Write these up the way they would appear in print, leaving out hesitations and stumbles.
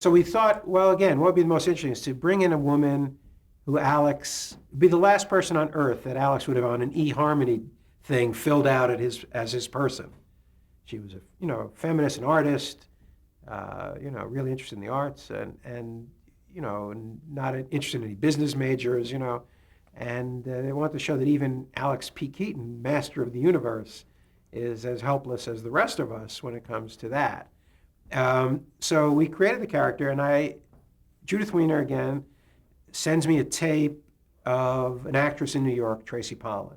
So we thought, well, again, what would be the most interesting is to bring in a woman who Alex, be the last person on earth that Alex would have on an eHarmony thing filled out as his person. She was a feminist and artist, really interested in the arts and not interested in any business majors, and they want to show that even Alex P. Keaton, master of the universe, is as helpless as the rest of us when it comes to that. So we created the character, and Judith Weiner again sends me a tape of an actress in New York, Tracy Pollan.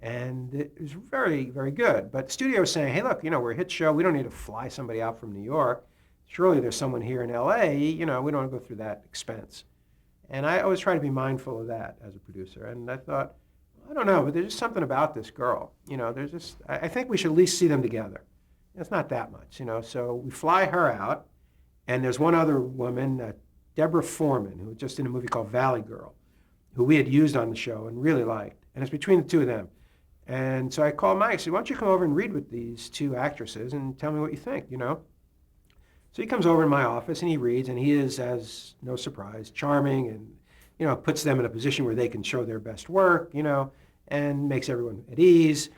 And it was very, very good. But the studio was saying, hey, look, we're a hit show. We don't need to fly somebody out from New York. Surely there's someone here in LA. We don't want to go through that expense. And I always try to be mindful of that as a producer. And I thought, I don't know, but there's just something about this girl. I think we should at least see them together. It's not that much, So we fly her out. And there's one other woman, Deborah Foreman, who was just in a movie called Valley Girl, who we had used on the show and really liked. And it's between the two of them. And so I called Mike, I said, why don't you come over and read with these two actresses and tell me what you think, So he comes over in my office and he reads, and he is, as no surprise, charming and, puts them in a position where they can show their best work, and makes everyone at ease.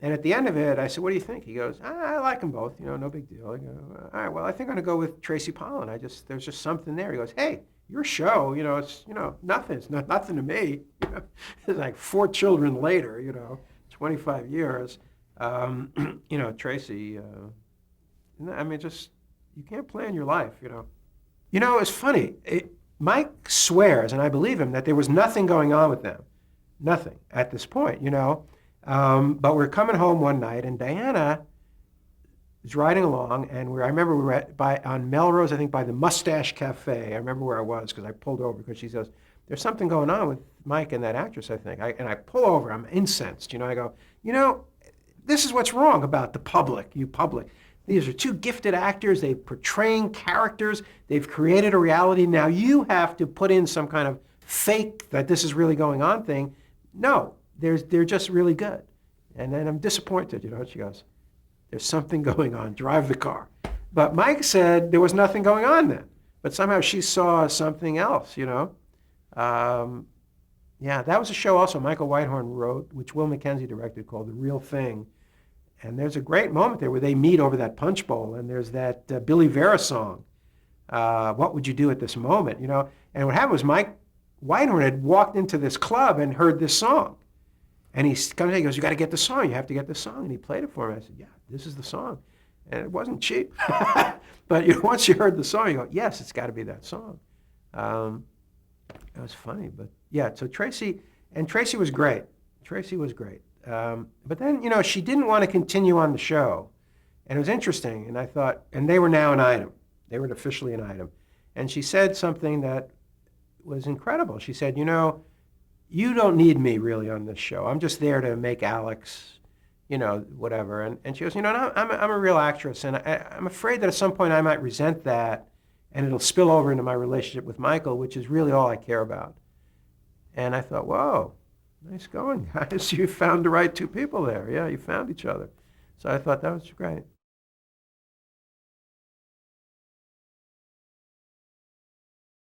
And at the end of it, I said, what do you think? He goes, I like them both, no big deal. I go, all right, well, I think I'm going to go with Tracy Pollan. There's just something there. He goes, hey, your show, it's, nothing. It's not nothing to me. It's like 4 children later, 25 years, Tracy, just, you can't plan your life, It's funny. Mike swears, and I believe him, that there was nothing going on with them. Nothing at this point, But we're coming home one night, and Diana is riding along, and I remember we were on Melrose, I think, by the Mustache Cafe. I remember where I was because I pulled over because she says, there's something going on with Mike and that actress, I think. And I pull over. I'm incensed. I go, this is what's wrong about the public, you public. These are 2 gifted actors. They're portraying characters. They've created a reality. Now you have to put in some kind of fake that this is really going on thing. No, they're just really good. And then I'm disappointed, She goes, there's something going on. Drive the car. But Mike said there was nothing going on then. But somehow she saw something else, that was a show also Michael Whitehorn wrote, which Will McKenzie directed, called The Real Thing. And there's a great moment there where they meet over that punch bowl, and there's that Billy Vera song, What Would You Do at This Moment, And what happened was Mike Whitehorn had walked into this club and heard this song. And he comes in, he goes, you got to get the song. You have to get the song. And he played it for me. I said, yeah, this is the song. And it wasn't cheap. But once you heard the song, you go, yes, it's got to be that song. It was funny, but yeah. So Tracy was great. Tracy was great. But then, she didn't want to continue on the show, and it was interesting. And I thought, and they were now an item. They were officially an item. And she said something that was incredible. She said, you don't need me really on this show. I'm just there to make Alex, whatever. And she goes, I'm a real actress, and I'm afraid that at some point I might resent that. And it'll spill over into my relationship with Michael, which is really all I care about. And I thought, whoa, nice going, guys. You found the right 2 people there. Yeah, you found each other. So I thought that was great.